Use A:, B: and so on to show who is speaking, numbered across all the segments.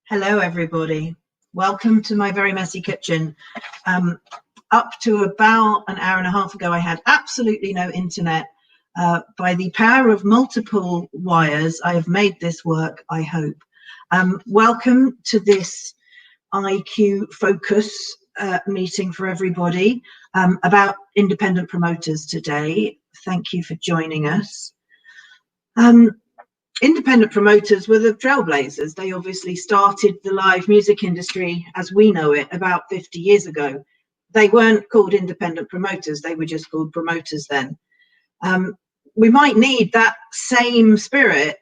A: Hello, everybody. Welcome to my very messy kitchen. Up to about an hour and a half ago, I had absolutely no internet. By the power of multiple wires, I have made this work, I hope. Welcome to this IQ Focus meeting for everybody about independent promoters today. Thank you for joining us. Independent promoters were the trailblazers. They obviously started the live music industry as we know it about 50 years ago. They weren't called independent promoters, they were just called promoters then. We might need that same spirit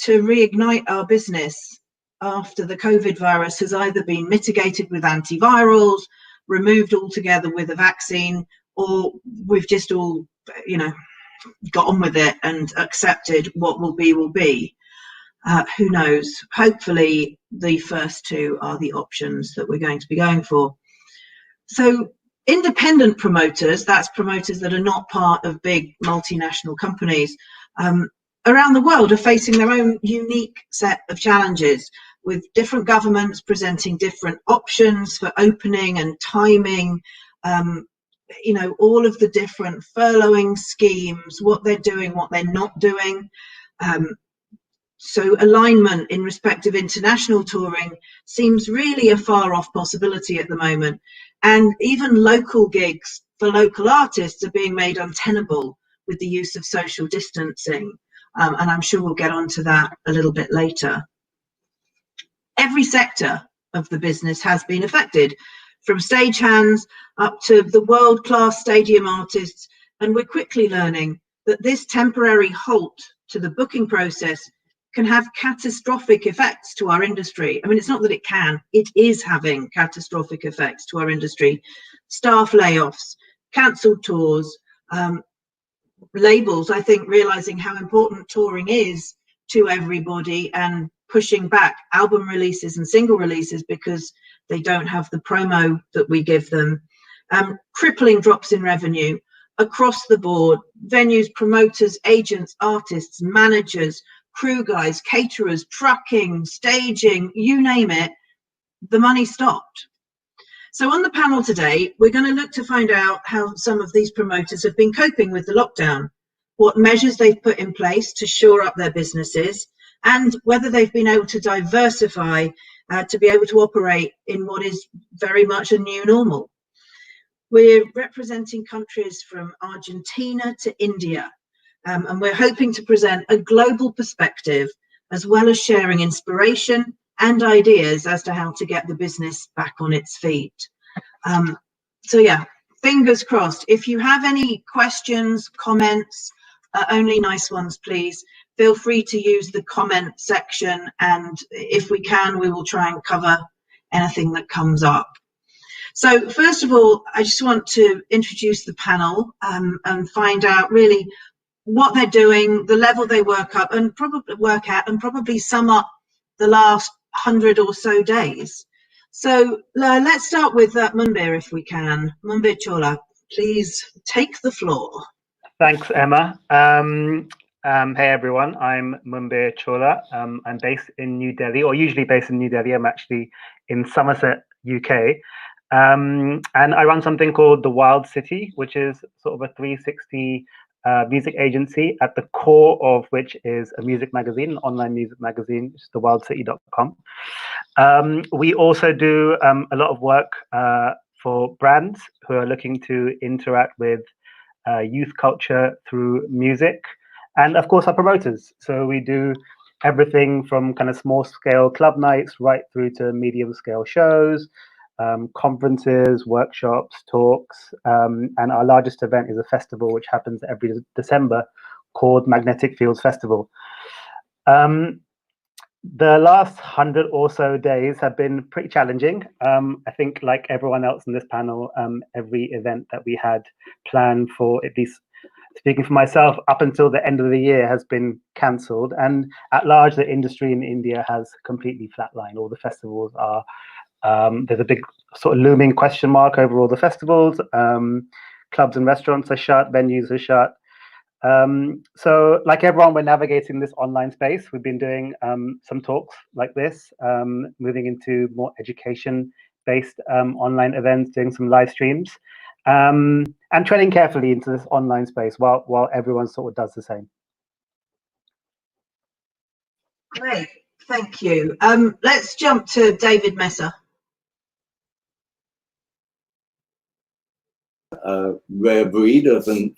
A: to reignite our business after the COVID virus has either been mitigated with antivirals, removed altogether with a vaccine, or we've just all, got on with it and accepted what will be will be. Who knows? Hopefully the first two are the options that we're going to be going for. So independent promoters, that's promoters that are not part of big multinational companies, around the world are facing their own unique set of challenges, with different governments presenting different options for opening and timing, all of the different furloughing schemes, what they're doing, what they're not doing. So alignment in respect of international touring seems really a far off possibility at the moment. And even local gigs for local artists are being made untenable with the use of social distancing. And I'm sure we'll get onto that a little bit later. Every sector of the business has been affected, from stagehands up to the world-class stadium artists, and we're quickly learning that this temporary halt to the booking process can have catastrophic effects to our industry. I mean, it's not that it can, it is having catastrophic effects to our industry. Staff layoffs, cancelled tours, labels, I think, realising how important touring is to everybody and pushing back album releases and single releases because they don't have the promo that we give them. Crippling drops in revenue across the board. Venues, promoters, agents, artists, managers, crew guys, caterers, trucking, staging, you name it, the money stopped. So on the panel today, we're going to look to find out how some of these promoters have been coping with the lockdown, what measures they've put in place to shore up their businesses, and whether they've been able to diversify to be able to operate in what is very much a new normal. We're representing countries from Argentina to India, and we're hoping to present a global perspective as well as sharing inspiration and ideas as to how to get the business back on its feet. So yeah, fingers crossed. If you have any questions, comments, only nice ones, please. Feel free to use the comment section, and if we can, we will try and cover anything that comes up. So first of all, I just want to introduce the panel and find out really what they're doing, the level they work at, and probably sum up the last 100 or so days. So let's start with Munbir if we can. Munbir Chawla, please take the floor.
B: Thanks, Emma. Hey everyone, I'm Munbir Chawla. I'm based in New Delhi, or usually based in New Delhi. I'm actually in Somerset, UK. And I run something called The Wild City, which is sort of a 360 music agency, at the core of which is a music magazine, an online music magazine, which is thewildcity.com. We also do a lot of work for brands who are looking to interact with youth culture through music, and of course our promoters. So we do everything from kind of small scale club nights right through to medium scale shows, conferences, workshops, talks, and our largest event is a festival which happens every December called Magnetic Fields Festival. The last 100 or so days have been pretty challenging. I think, like everyone else in this panel, every event that we had planned for, at least speaking for myself, up until the end of the year has been cancelled. And at large, the industry in India has completely flatlined. All the festivals are, there's a big sort of looming question mark over all the festivals. Clubs and restaurants are shut, venues are shut. So like everyone, we're navigating this online space. We've been doing some talks like this, moving into more education-based online events, doing some live streams, and treading carefully into this online space while everyone sort of does the same.
A: Great, thank you. Let's jump to David Messer.
C: Rare breed of an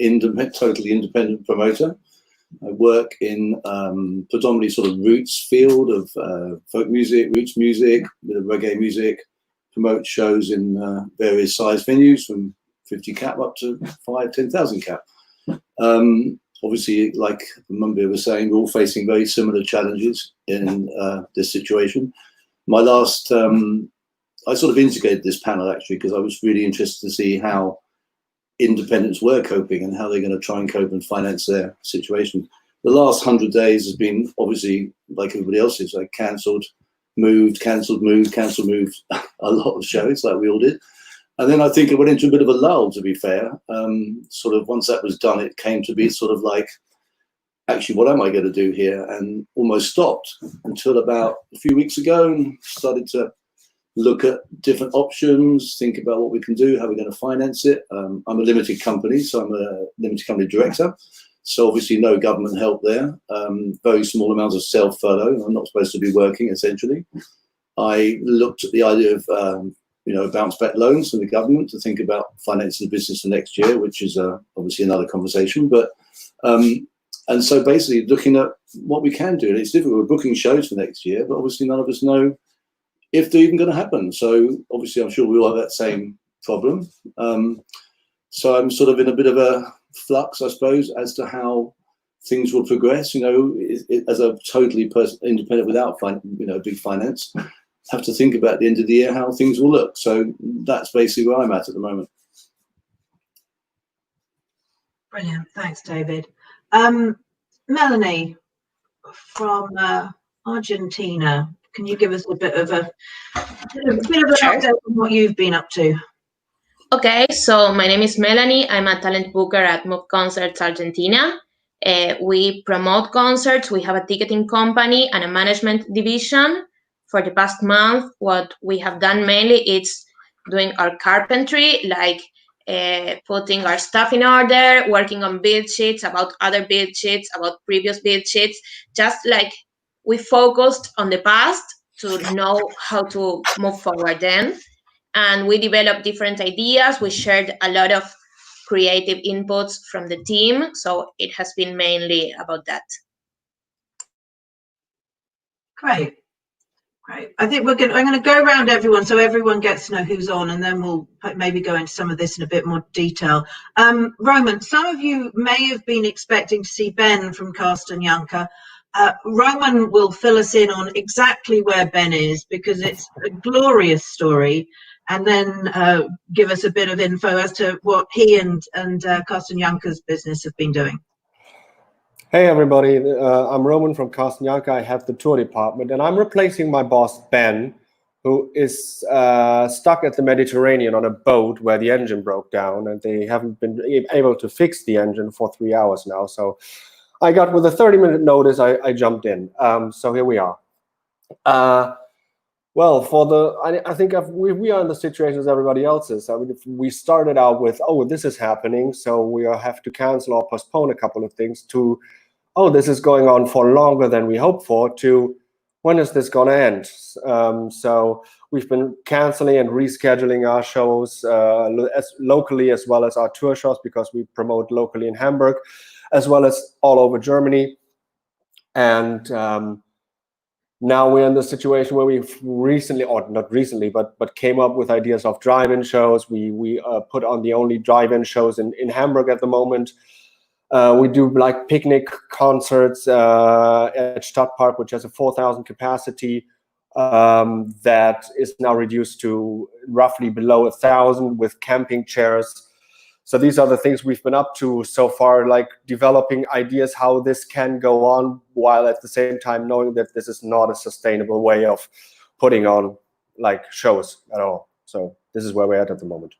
C: totally independent promoter. I work in predominantly sort of roots field of folk music, roots music, a bit of reggae music, promote shows in various size venues from 50 cap up to 10,000 cap. Obviously, like Munbir was saying, we're all facing very similar challenges in this situation. My last, I sort of instigated this panel actually because I was really interested to see how independents were coping and how they're going to try and cope and finance their situation. The last 100 days has been obviously like everybody else's, like cancelled, moved, cancelled, moved, cancelled, moved, a lot of shows like we all did. And then I think it went into a bit of a lull, to be fair. Sort of once that was done, it came to be sort of like, actually, what am I going to do here? And almost stopped until about a few weeks ago and started to look at different options, think about what we can do, how we're going to finance it. I'm a limited company, so I'm a limited company director. So obviously no government help there. Very small amounts of self-furlough. I'm not supposed to be working, essentially. I looked at the idea of bounce back loans from the government to think about financing the business for next year, which is obviously another conversation. But and so basically looking at what we can do. And it's difficult. We're booking shows for next year, but obviously none of us know if they're even going to happen. So obviously I'm sure we all have that same problem. So I'm sort of in a bit of a flux, I suppose, as to how things will progress. As a totally independent without big finance, have to think about at the end of the year how things will look. So that's basically where I'm at the moment.
A: Brilliant, thanks, David. Melanie from Argentina, can you give us a bit of an update on what you've been up to?
D: Okay, so my name is Melanie. I'm a talent booker at Move Concerts Argentina. We promote concerts. We have a ticketing company and a management division. For the past month, what we have done mainly is doing our carpentry, like putting our stuff in order, working on build sheets, about other build sheets, about previous build sheets. Just like we focused on the past to know how to move forward then. And we developed different ideas. We shared a lot of creative inputs from the team. So it has been mainly about that.
A: Great. Great. I think I'm going to go around everyone so everyone gets to know who's on, and then we'll maybe go into some of this in a bit more detail. Roman, some of you may have been expecting to see Ben from Karsten, Jahnke. Roman will fill us in on exactly where Ben is because it's a glorious story, and then give us a bit of info as to what he and Karsten Jahnke's business have been doing.
E: Hey everybody, I'm Roman from Karsten, Jahnke. I have the tour department and I'm replacing my boss Ben, who is stuck at the Mediterranean on a boat where the engine broke down and they haven't been able to fix the engine for 3 hours now. So I got, with a 30-minute notice, I jumped in. So here we are. Well, I think we are in the situation as everybody else is. I mean, if we started out with, oh, this is happening, so we have to cancel or postpone a couple of things, to, oh, this is going on for longer than we hoped for, to, when is this going to end? So we've been canceling and rescheduling our shows locally, as well as our tour shows, because we promote locally in Hamburg, as well as all over Germany. And now we're in the situation where we've recently, or not recently, but came up with ideas of drive-in shows. We put on the only drive-in shows in Hamburg at the moment. We do like picnic concerts at Stadtpark, which has a 4,000 capacity that is now reduced to roughly below 1,000 with camping chairs. So these are the things we've been up to so far, like developing ideas how this can go on, while at the same time knowing that this is not a sustainable way of putting on like shows at all. So this is where we're at the moment.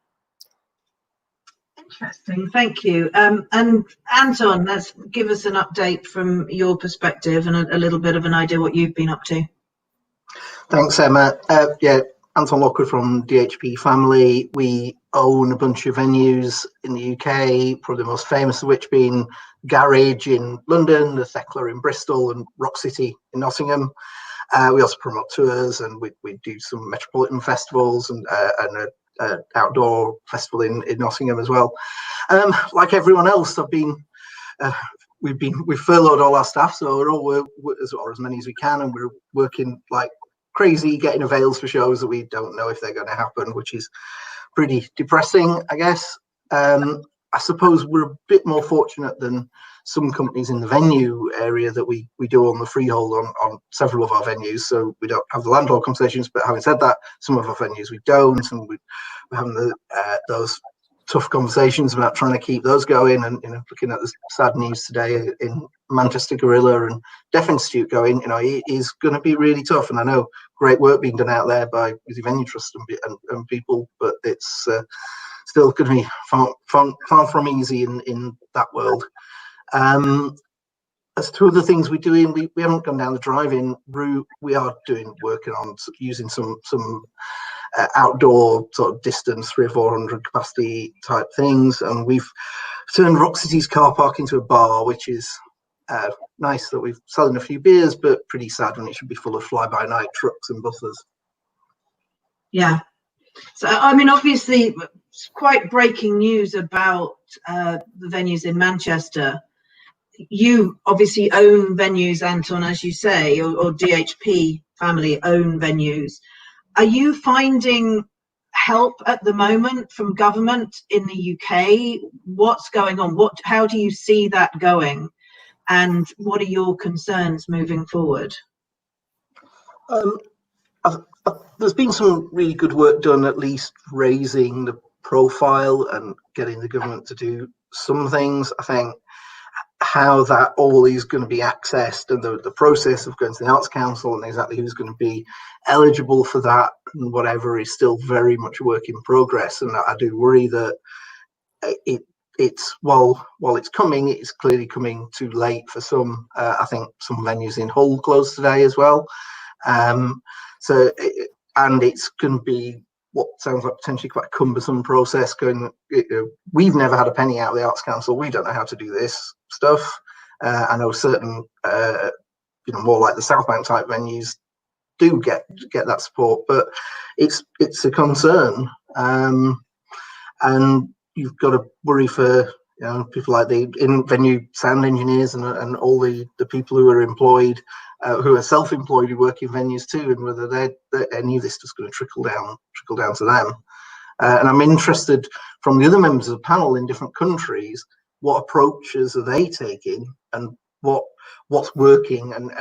A: Interesting, thank you. And Anton, let's give us an update from your perspective and a little bit of an idea what you've been up to.
F: Thanks, Emma. Yeah, Anton Lockwood from DHP family. We own a bunch of venues in the UK, probably the most famous of which being Garage in London, the Thekla in Bristol, and Rock City in Nottingham. We also promote tours, and we do some metropolitan festivals and an outdoor festival in Nottingham as well. Like everyone else, we've furloughed all our staff, so we're all or as many as we can, and we're working like crazy, getting avails for shows that we don't know if they're going to happen, which is pretty depressing, I guess. I suppose we're a bit more fortunate than some companies in the venue area that we do on the freehold on several of our venues, so we don't have the landlord conversations. But having said that, some of our venues we don't, and we're having those tough conversations about trying to keep those going. And looking at the sad news today in Manchester Gorilla and Deaf Institute going, it is going to be really tough. And I know great work being done out there by the Venue Trust and people, but it's still going to be far from easy in that world. As to other things we're doing, we haven't gone down the drive-in route. We are working on using some outdoor sort of distance, 300 or 400 capacity type things, and we've turned Rock City's car park into a bar, which is nice that we're selling a few beers, but pretty sad when it should be full of fly-by-night trucks and buses.
A: Yeah. So, I mean, obviously, it's quite breaking news about the venues in Manchester. You obviously own venues, Anton, as you say, or DHP family own venues. Are you finding help at the moment from government in the UK? What's going on? How do you see that going? And what are your concerns moving forward?
F: There's been some really good work done, at least raising the profile and getting the government to do some things. I think how that all is going to be accessed and the process of going to the Arts Council and exactly who's going to be eligible for that and whatever is still very much a work in progress. And I do worry that it's while it's coming, it's clearly coming too late for some. I think some venues in Hull closed today as well. And it's going to be what sounds like potentially quite a cumbersome process going. We've never had a penny out of the Arts Council. We don't know how to do this stuff. I know certain, more like the South Bank type venues do get that support, but it's a concern. And you've got to worry for people like the in-venue sound engineers and all the people who are employed, who are self-employed, who work in venues too, and whether any of this is going to trickle down to them. And I'm interested from the other members of the panel in different countries, what approaches are they taking and what's working, and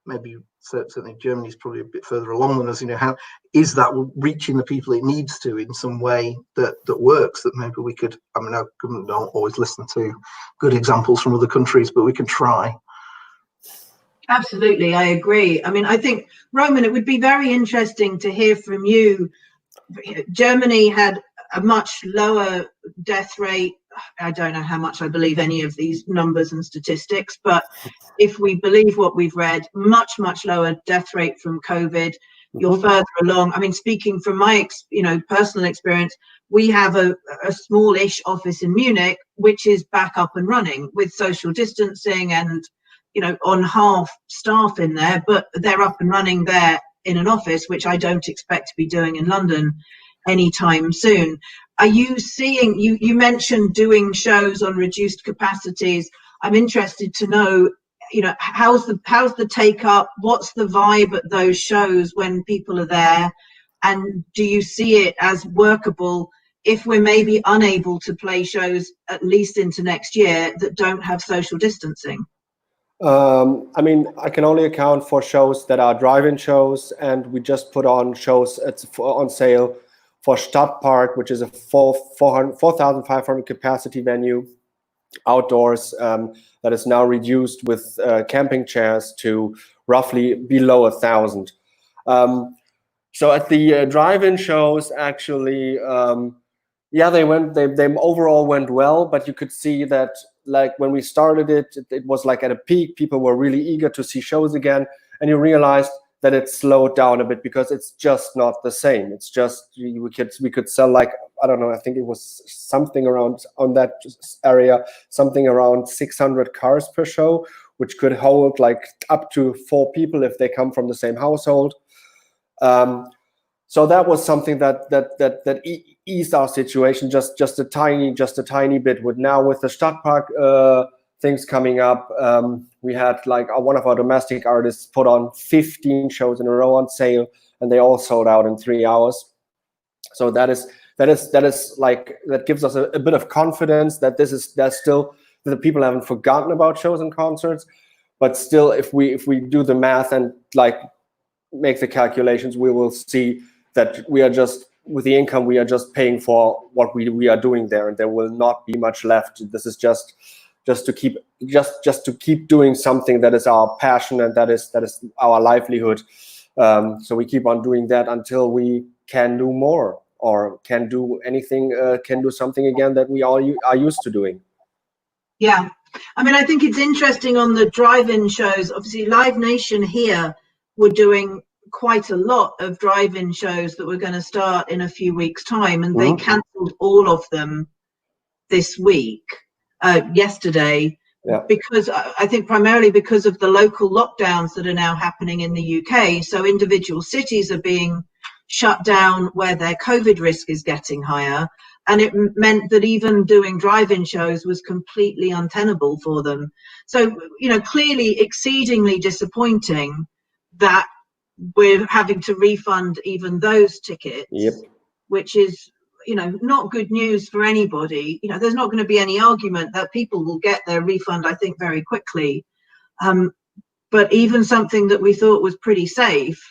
F: maybe certainly Germany's probably a bit further along than us. How is that reaching the people it needs to in some way that works, that maybe we could, our government don't always listen to good examples from other countries, but we can try.
A: Absolutely, I agree. I mean, I think, Roman, it would be very interesting to hear from you. Germany had a much lower death rate. I don't know how much I believe any of these numbers and statistics, but if we believe what we've read, much lower death rate from COVID. You're further along. I mean, speaking from my personal experience, we have a smallish office in Munich, which is back up and running with social distancing and on half staff in there, but they're up and running there in an office, which I don't expect to be doing in London anytime soon. Are you seeing, you mentioned doing shows on reduced capacities. I'm interested to know, how's the take up? What's the vibe at those shows when people are there? And do you see it as workable if we're maybe unable to play shows at least into next year that don't have social distancing?
E: I can only account for shows that are drive-in shows, and we just put on shows on sale for Stadtpark, which is a 4,500 capacity venue outdoors that is now reduced with camping chairs to roughly below 1,000. So at the drive-in shows, actually, Yeah, they overall went well, but you could see that, like, when we started it was like at a peak. People were really eager to see shows again, and you realized that it slowed down a bit because it's just not the same. It's just we could sell, like, I don't know, I think it was something around on that area, something around 600 cars per show, which could hold like up to 4 people if they come from the same household. So that was something that eased our situation just a tiny bit. With the Stadtpark things coming up, we had like one of our domestic artists put on 15 shows in a row on sale, and they all sold out in 3 hours. So that is like, that gives us a bit of confidence that there's still, that the people haven't forgotten about shows and concerts. But still, if we do the math and like make the calculations, we will see that we are just, with the income, we are just paying for what we are doing there, and there will not be much left. This is just to keep doing something that is our passion and that is our livelihood. So we keep on doing that until we can do more, or can do anything, can do something again that we all are used to doing.
A: Yeah, I mean, I think it's interesting on the drive-in shows. Obviously, Live Nation here were doing quite a lot of drive-in shows that were going to start in a few weeks' time, and they cancelled all of them this week, yesterday, because I think primarily because of the local lockdowns that are now happening in the UK. So individual cities are being shut down where their COVID risk is getting higher, and it meant that even doing drive-in shows was completely untenable for them. So, you know, clearly exceedingly disappointing that we're having to refund even those tickets, which is, you know, not good news for anybody. You know, there's not going to be any argument that people will get their refund, I think, very quickly. But even something that we thought was pretty safe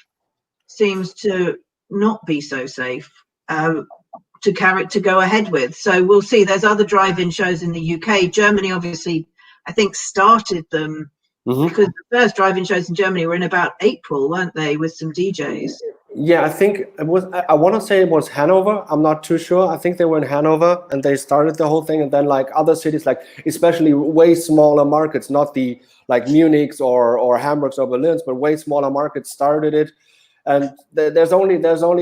A: seems to not be so safe to go ahead with. So we'll see. There's other drive-in shows in the UK. Germany, obviously, I think started them. Because the first drive-in shows in Germany were in about April, weren't they, with some DJs?
E: Yeah, I think it was, I want to say it was Hanover. I'm not too sure. I think they were in Hanover and they started the whole thing. And then like other cities, like especially way smaller markets, not the like Munichs or Hamburgs or Berlins, but way smaller markets started it. And there's only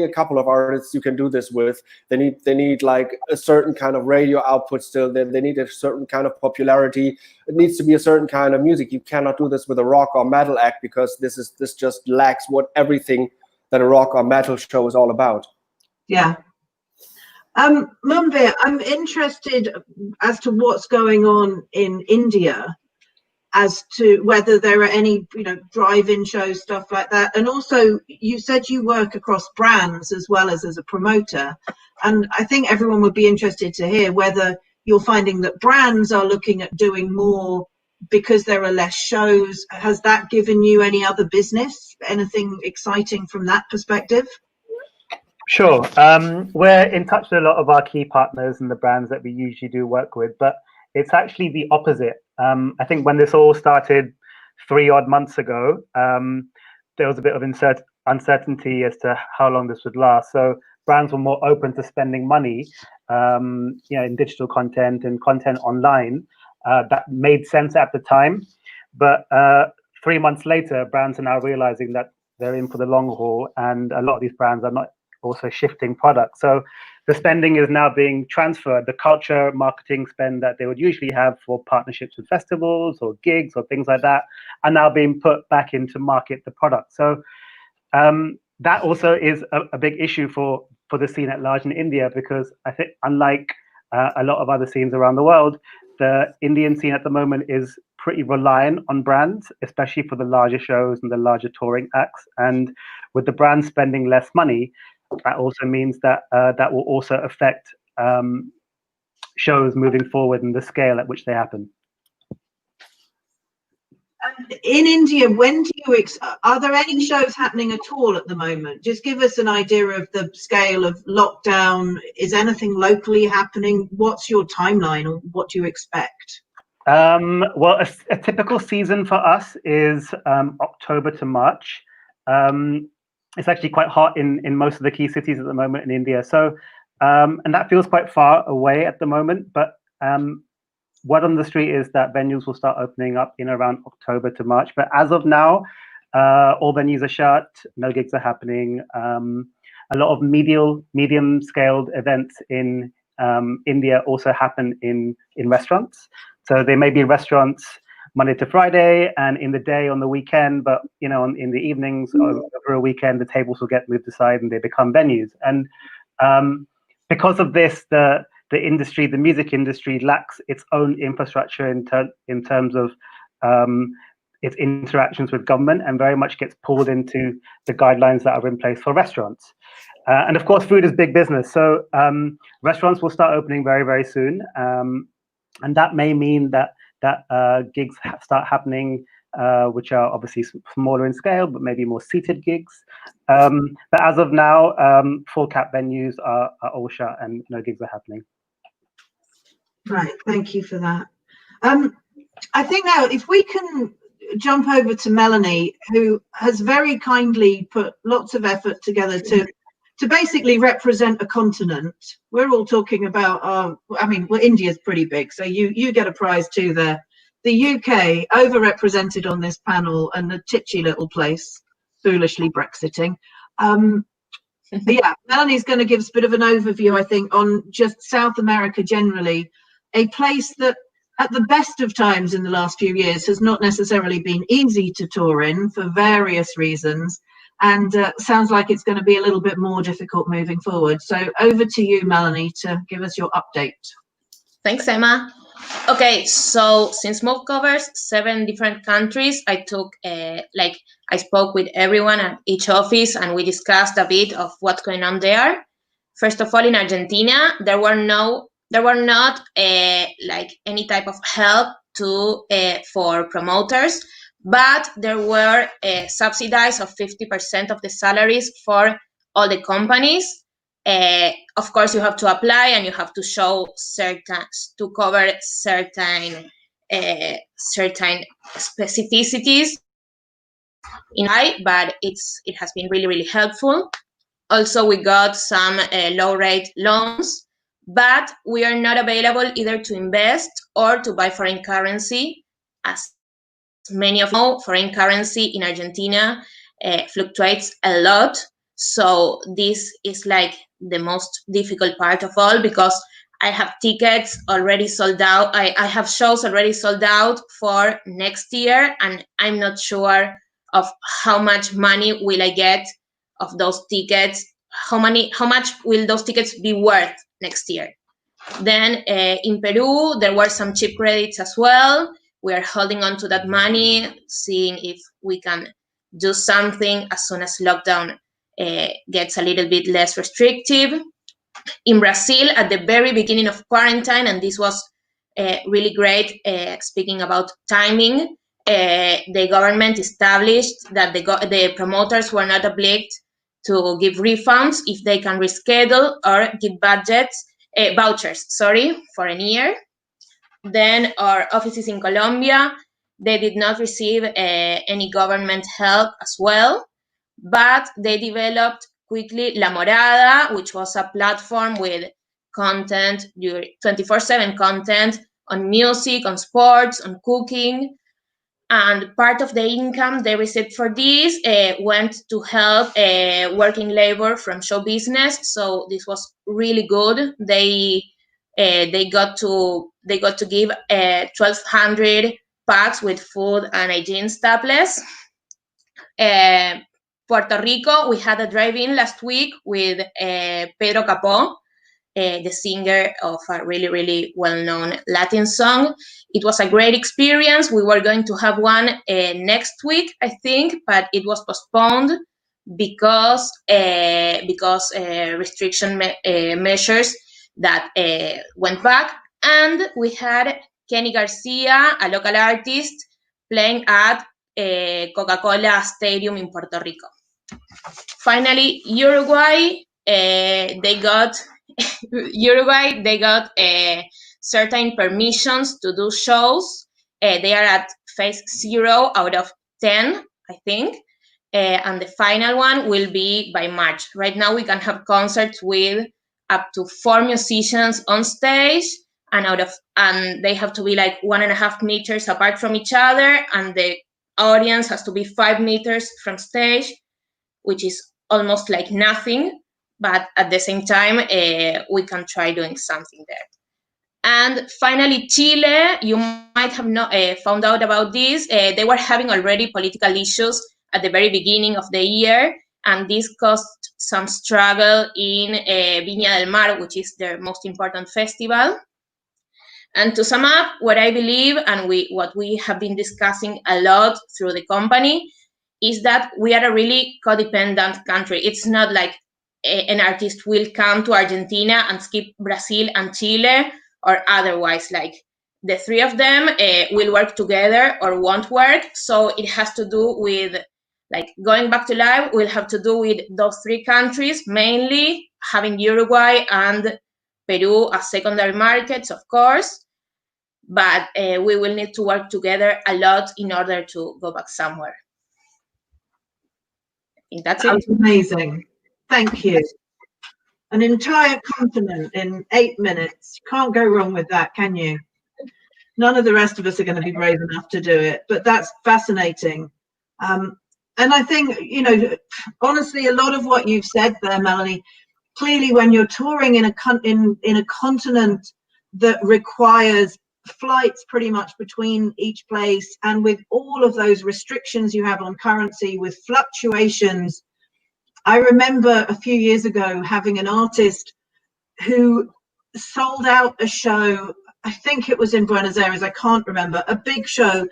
E: a couple of artists you can do this with. They need like a certain kind of radio output still. They need a certain kind of popularity. It needs to be a certain kind of music. You cannot do this with a rock or metal act, because this just lacks what everything that a rock or metal show is all about. Yeah.
A: Munbir, I'm interested as to what's going on in India, as to whether there are any, you know, drive-in shows, stuff like that. And also, you said you work across brands as well as a promoter. And I think everyone would be interested to hear whether you're finding that brands are looking at doing more because there are less shows. Has that given you any other business? Anything exciting from that perspective?
B: Sure. We're in touch with a lot of our key partners and the brands that we usually do work with, but it's actually the opposite. I think when this all started 3 odd months ago, there was a bit of uncertainty as to how long this would last. So brands were more open to spending money, you know, in digital content and content online. That made sense at the time. But 3 months later, brands are now realizing that they're in for the long haul, and a lot of these brands are not also shifting products. So the spending is now being transferred. The culture marketing spend that they would usually have for partnerships with festivals or gigs or things like that are now being put back into market the product. So that also is a big issue for the scene at large in India, because I think unlike a lot of other scenes around the world, the Indian scene at the moment is pretty reliant on brands, especially for the larger shows and the larger touring acts. And with the brands spending less money, that also means that that will also affect shows moving forward and the scale at which they happen.
A: In India, when do you are there any shows happening at all at the moment? Just give us an idea of the scale of lockdown. Is anything locally happening? What's your timeline, or what do you expect?
B: Well, a typical season for us is October to March. It's actually quite hot in most of the key cities at the moment in India. So and that feels quite far away at the moment. But word on the street is that venues will start opening up in around October to March. But as of now, all venues are shut. No gigs are happening. A lot of medium-scaled events in India also happen in restaurants. So they may be restaurants Monday to Friday and in the day on the weekend, but in the evenings over a weekend, the tables will get moved aside and they become venues. And because of this, the music industry lacks its own infrastructure in terms of its interactions with government, and very much gets pulled into the guidelines that are in place for restaurants. And of course, food is big business. So restaurants will start opening very, very soon. And that may mean that gigs start happening, which are obviously smaller in scale, but maybe more seated gigs. But as of now, full cap venues are all shut and no gigs are happening.
A: Right, thank you for that. I think now if we can jump over to Melanie, who has very kindly put lots of effort together to basically represent a continent. We're all talking about India's pretty big, so you get a prize too there. The UK overrepresented on this panel, and a titchy little place, foolishly Brexiting. Yeah, Melanie's going to give us a bit of an overview, I think, on just South America generally, a place that at the best of times in the last few years has not necessarily been easy to tour in for various reasons, and sounds like it's going to be a little bit more difficult moving forward. So over to you, Melanie, to give us your update.
D: Thanks, Emma. Okay, so since MOVE covers 7 different countries, I spoke with everyone at each office and we discussed a bit of what's going on there. First of all, in Argentina, there were not any type of help for promoters, but there were subsidies of 50% of the salaries for all the companies. Of course, you have to apply and you have to show to cover certain specificities but it has been really, really helpful. Also, we got some low rate loans, but we are not available either to invest or to buy foreign currency. As many of you know, foreign currency in Argentina fluctuates a lot. So this is like the most difficult part of all, because I have tickets already sold out. I have shows already sold out for next year, and I'm not sure of how much money will I get of those tickets. How much will those tickets be worth next year? Then in Peru, there were some cheap credits as well. We are holding on to that money, seeing if we can do something as soon as lockdown gets a little bit less restrictive. In Brazil, at the very beginning of quarantine, and this was really great, speaking about timing, the government established that the promoters were not obliged to give refunds if they can reschedule or give vouchers for a year. Then our offices in Colombia, they did not receive any government help as well, but they developed quickly La Morada, which was a platform with content, 24/7 content on music, on sports, on cooking. And part of the income they received for this went to help working labor from show business. So this was really good. They got to give 1,200 packs with food and hygiene staples. Puerto Rico, we had a drive-in last week with Pedro Capó, the singer of a really, really well-known Latin song. It was a great experience. We were going to have one next week, I think, but it was postponed because restriction measures that went back. And we had Kenny Garcia, a local artist, playing at Coca-Cola Stadium in Puerto Rico. Finally, Uruguay, they got certain permissions to do shows. They are at phase 0 out of 10, I think, and the final one will be by March. Right now, we can have concerts with up to 4 musicians on stage, and they have to be like 1.5 meters apart from each other, and the audience has to be 5 meters from stage, which is almost like nothing, but at the same time, we can try doing something there. And finally, Chile, you might have not found out about this. They were having already political issues at the very beginning of the year, and this caused some struggle in Viña del Mar, which is their most important festival. And to sum up, what I believe and what we have been discussing a lot through the company is that we are a really codependent country. It's not like an artist will come to Argentina and skip Brazil and Chile, or otherwise, like the 3 of them will work together or won't work. So it has to do with, like, going back to live will have to do with those 3 countries, mainly having Uruguay and Peru as secondary markets, of course. But we will need to work together a lot in order to go back somewhere. I think that's it.
A: Amazing. Thank you. An entire continent in 8 minutes. You can't go wrong with that, can you? None of the rest of us are going to be brave enough to do it, but that's fascinating. And I think, you know, honestly, a lot of what you've said there, Melanie, clearly when you're touring in a continent that requires flights pretty much between each place, and with all of those restrictions you have on currency, with fluctuations. I remember a few years ago having an artist who sold out a show, I think it was in Buenos Aires, I can't remember, a big show,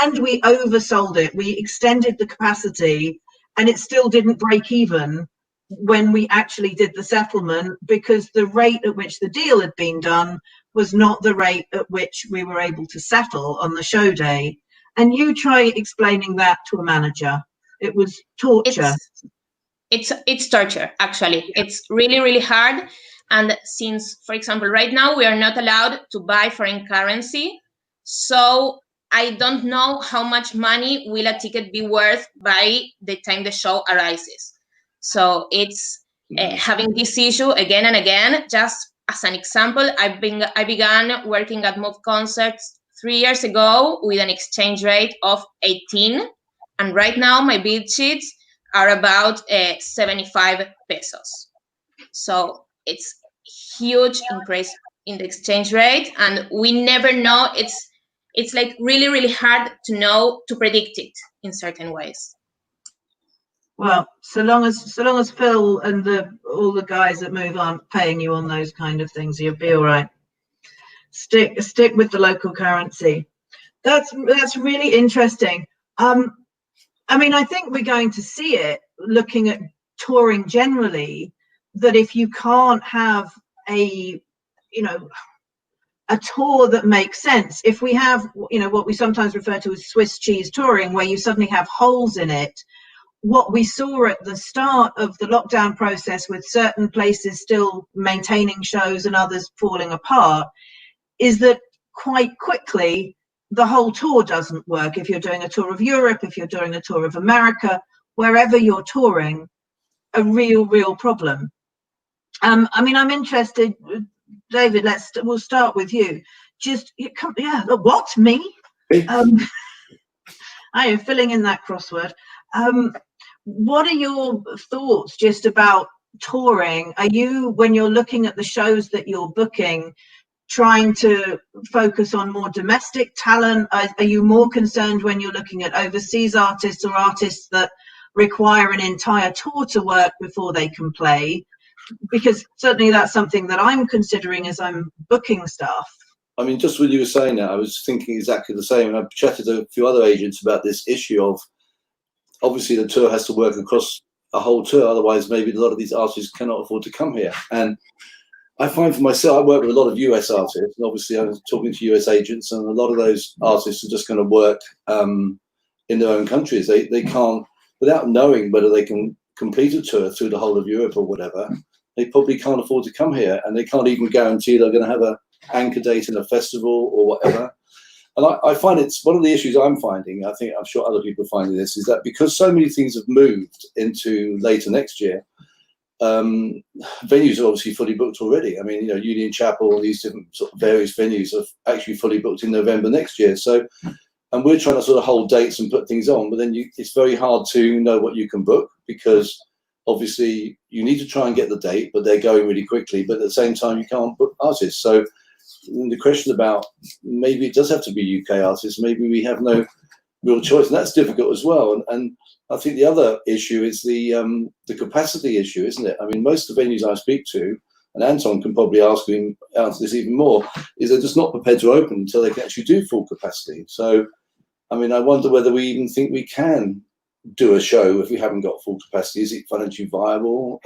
A: and we oversold it. We extended the capacity and it still didn't break even when we actually did the settlement, because the rate at which the deal had been done was not the rate at which we were able to settle on the show day. And you try explaining that to a manager. It was torture.
D: It's torture, actually. It's really, really hard. And since, for example, right now we are not allowed to buy foreign currency, so I don't know how much money will a ticket be worth by the time the show arises. So it's having this issue again and again. Just as an example, I began working at Move Concerts 3 years ago with an exchange rate of 18, and right now my bid sheets are about 75 pesos. So it's huge increase in the exchange rate, and we never know. It's like really, really hard to predict it in certain ways.
A: Well, so long as Phil and all the guys that Move aren't paying you on those kind of things, you'll be all right. Stick with the local currency. That's really interesting. I mean, I think we're going to see it, looking at touring generally, that if you can't have a tour that makes sense, if we have, what we sometimes refer to as Swiss cheese touring, where you suddenly have holes in it, what we saw at the start of the lockdown process, with certain places still maintaining shows and others falling apart, is that quite quickly the whole tour doesn't work. If you're doing a tour of Europe, if you're doing a tour of America, wherever you're touring, a real problem. I mean, I'm interested, David, we'll start with you. What, me? I am filling in that crossword. What are your thoughts just about touring? Are you, when you're looking at the shows that you're booking, trying to focus on more domestic talent? Are you more concerned when you're looking at overseas artists, or artists that require an entire tour to work before they can play? Because certainly that's something that I'm considering as I'm booking stuff.
C: I mean, just when you were saying that, I was thinking exactly the same. And I've chatted to a few other agents about this issue of, obviously the tour has to work across a whole tour, otherwise maybe a lot of these artists cannot afford to come here. And I find for myself, I work with a lot of US artists, and obviously I was talking to US agents, and a lot of those artists are just going to work in their own countries. They can't, without knowing whether they can complete a tour through the whole of Europe or whatever, they probably can't afford to come here, and they can't even guarantee they're going to have an anchor date in a festival or whatever. And I find it's one of the issues I'm finding, I think I'm sure other people are finding this, is that because so many things have moved into later next year, venues are obviously fully booked already. I mean, you know, Union Chapel and these different sort of various venues are actually fully booked in November next year. So, and we're trying to sort of hold dates and put things on, but then it's very hard to know what you can book, because obviously you need to try and get the date, but they're going really quickly. But at the same time, you can't book artists. So the question about maybe it does have to be UK artists, maybe we have no real choice, and that's difficult as well. And I think the other issue is the capacity issue, isn't it? I mean, most of the venues I speak to, and Anton can probably answer this even more, is they're just not prepared to open until they can actually do full capacity. So, I mean, I wonder whether we even think we can do a show if we haven't got full capacity. Is it financially viable?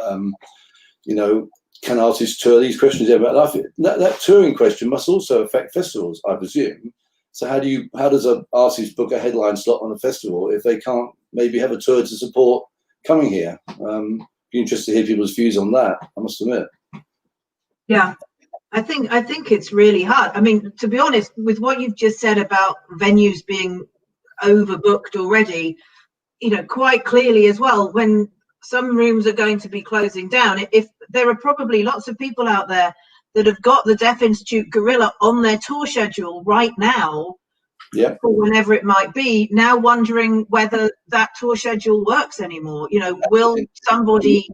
C: You know, can artists tour? These questions about life. That touring question must also affect festivals, I presume. So how does an artist book a headline slot on a festival if they can't maybe have a tour to support coming here? Be interested to hear people's views on that, I must admit.
A: Yeah, I think it's really hard. I mean, to be honest, with what you've just said about venues being overbooked already, you know, quite clearly as well, when some rooms are going to be closing down, if there are probably lots of people out there that have got the Deaf Institute Gorilla on their tour schedule right now,
C: yeah,
A: for whenever it might be, now wondering whether that tour schedule works anymore. You know, will somebody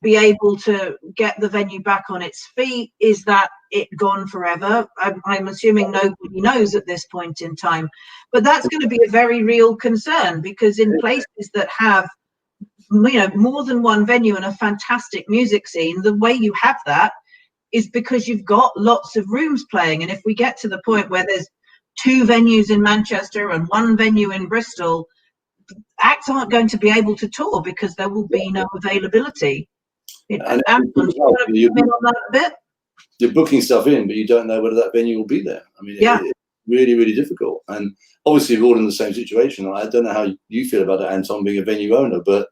A: be able to get the venue back on its feet? Is that it gone forever? I'm assuming nobody knows at this point in time, but that's going to be a very real concern, because in places that have, you know, more than one venue and a fantastic music scene, the way you have that is because you've got lots of rooms playing. And if we get to the point where there's 2 venues in Manchester and 1 venue in Bristol, acts aren't going to be able to tour because there will be no availability. And Anton, do you want to come in on that a bit?
C: You're booking stuff in, but you don't know whether that venue will be there. I mean,
A: yeah,
C: it's really, really difficult. And obviously we're all in the same situation. I don't know how you feel about it, Anton, being a venue owner, but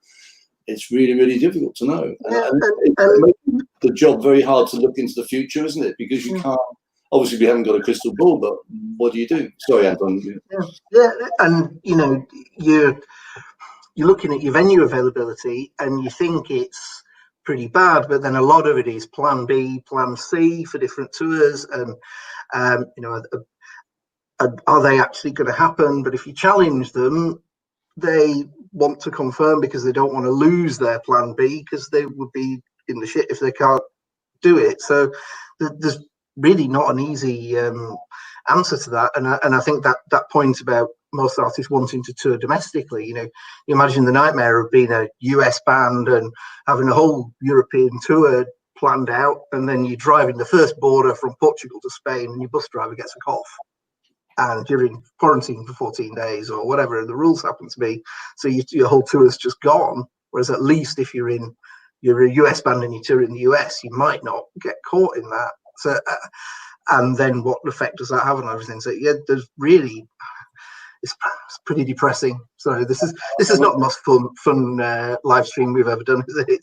C: it's really, really difficult to know. And it makes the job very hard to look into the future, isn't it? Because you can't, obviously we haven't got a crystal ball, but what do you do? Sorry, Anton.
F: Yeah, and you know, you're looking at your venue availability and you think it's pretty bad, but then a lot of it is plan B, plan C for different tours, and you know, are they actually going to happen? But if you challenge them, they want to confirm because they don't want to lose their plan B, because they would be in the shit if they can't do it. So there's really not an easy answer to that. And I think that point about most artists wanting to tour domestically, you know, you imagine the nightmare of being a US band and having a whole European tour planned out, and then you're driving the first border from Portugal to Spain and your bus driver gets a cough and you're in quarantine for 14 days or whatever the rules happen to be. So your whole tour is just gone. Whereas at least if you're a US band and you tour in the US, you might not get caught in that. So, and then what effect does that have on everything? So yeah, there's really, it's pretty depressing. So this is not the most fun live stream we've ever done, is it?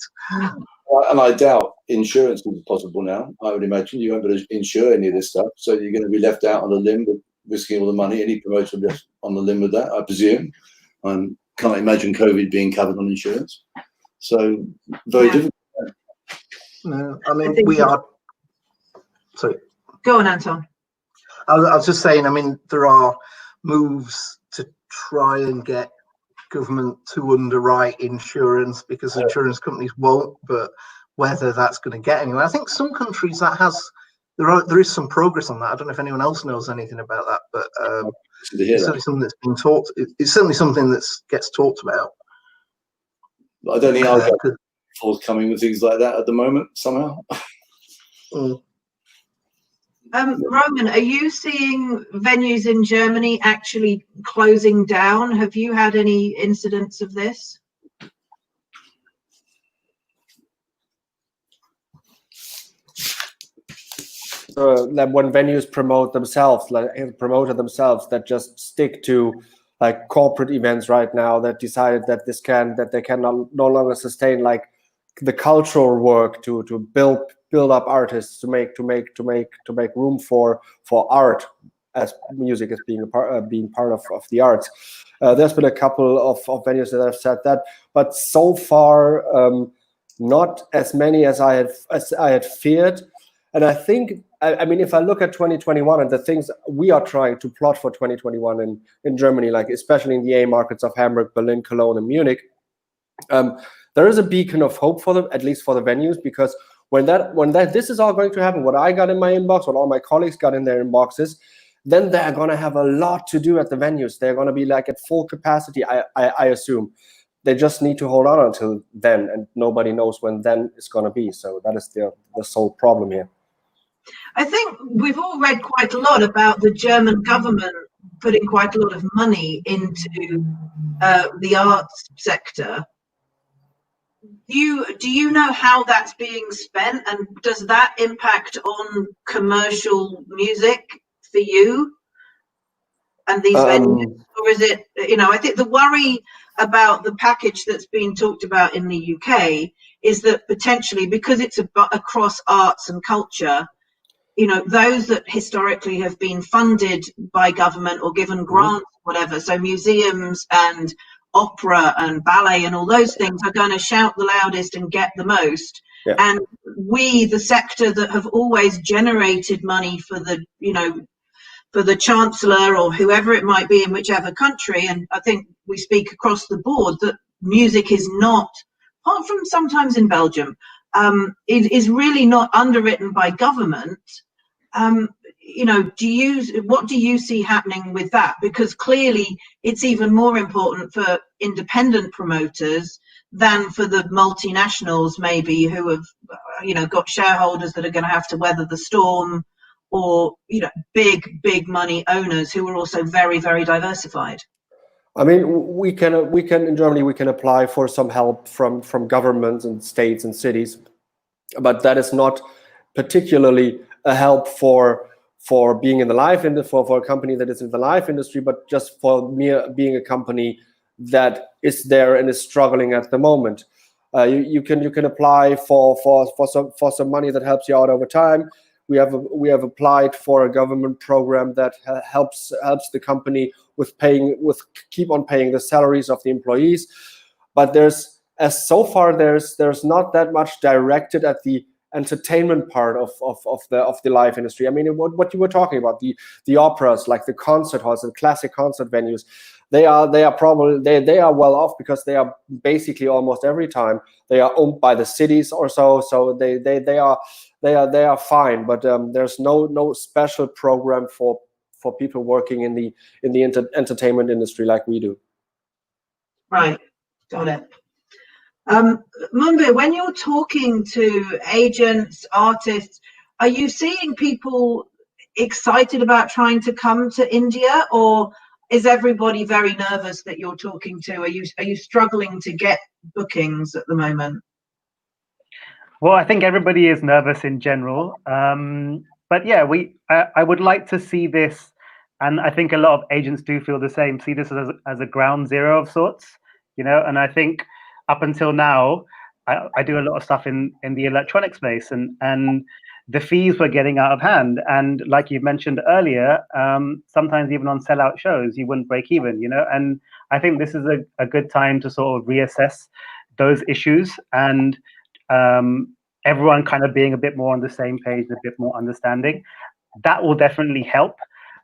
C: And I doubt insurance is possible now. I would imagine you won't be able to insure any of this stuff, so you're going to be left out on a limb, risking all the money. Any promoter will be on the limb with that, I presume. I can't imagine COVID being covered on insurance. So very difficult.
F: No, I mean, we are. Sorry.
A: Go on, Anton.
F: I was just saying, I mean, there are moves to try and get government to underwrite insurance because insurance companies won't, but whether that's going to get anywhere. I think some countries there is some progress on that. I don't know if anyone else knows anything about that, but it's certainly something that's been talked. It's certainly something that gets talked about.
C: I don't think I'll get forthcoming with things like that at the moment somehow.
A: Roman, are you seeing venues in Germany actually closing down? Have you had any incidents of this?
E: Like when venues promote themselves, that just stick to like corporate events right now, that decided that they can no longer sustain like the cultural work to build up artists, to make room for art, as music is being part of the arts. There's been a couple of venues that have said that, but so far not as many as I had feared. And I think, I mean, if I look at 2021 and the things we are trying to plot for 2021 in Germany, like especially in the A markets of Hamburg, Berlin, Cologne, and Munich, there is a beacon of hope for them, at least for the venues, because when this is all going to happen, what I got in my inbox, what all my colleagues got in their inboxes, then they're going to have a lot to do at the venues. They're going to be like at full capacity, I assume. They just need to hold on until then, and nobody knows when then is going to be. So that is the sole problem here.
A: I think we've all read quite a lot about the German government putting quite a lot of money into the arts sector. Do you know how that's being spent, and does that impact on commercial music for you and these venues? Or is it, I think the worry about the package that's being talked about in the UK is that potentially, because it's across arts and culture, those that historically have been funded by government or given grants, whatever, so museums and opera and ballet and all those things are going to shout the loudest and get the most. Yeah. And we, the sector that have always generated money for the chancellor or whoever it might be in whichever country, and I think we speak across the board that music is not, apart from sometimes in Belgium, it is really not underwritten by government. What do you see happening with that? Because clearly it's even more important for independent promoters than for the multinationals, maybe, who have, got shareholders that are going to have to weather the storm, or, big money owners who are also very, very diversified.
E: I mean, we can in Germany, we can apply for some help from governments and states and cities, but that is not particularly a help for being in the live industry, for a company that is in the live industry, but just for me being a company that is there and is struggling at the moment. You can apply for some money that helps you out over time. We have applied for a government program that helps the company with keep on paying the salaries of the employees, but there's not that much directed at the entertainment part of the live industry. I mean, what you were talking about, the operas, like the concert halls and classic concert venues, they are well off because they are basically almost every time they are owned by the cities or so they are fine, but there's no special program for people working in the entertainment industry like we do.
A: Right, got it. Munbir, when you're talking to agents, artists, are you seeing people excited about trying to come to India, or is everybody very nervous that you're talking to? Are you struggling to get bookings at the moment?
B: Well, I think everybody is nervous in general, but yeah, I would like to see this, and I think a lot of agents do feel the same. See this as a ground zero of sorts, and I think. Up until now, I do a lot of stuff in the electronic space, and the fees were getting out of hand. And like you mentioned earlier, sometimes even on sellout shows, you wouldn't break even, And I think this is a good time to sort of reassess those issues, and everyone kind of being a bit more on the same page, a bit more understanding. That will definitely help.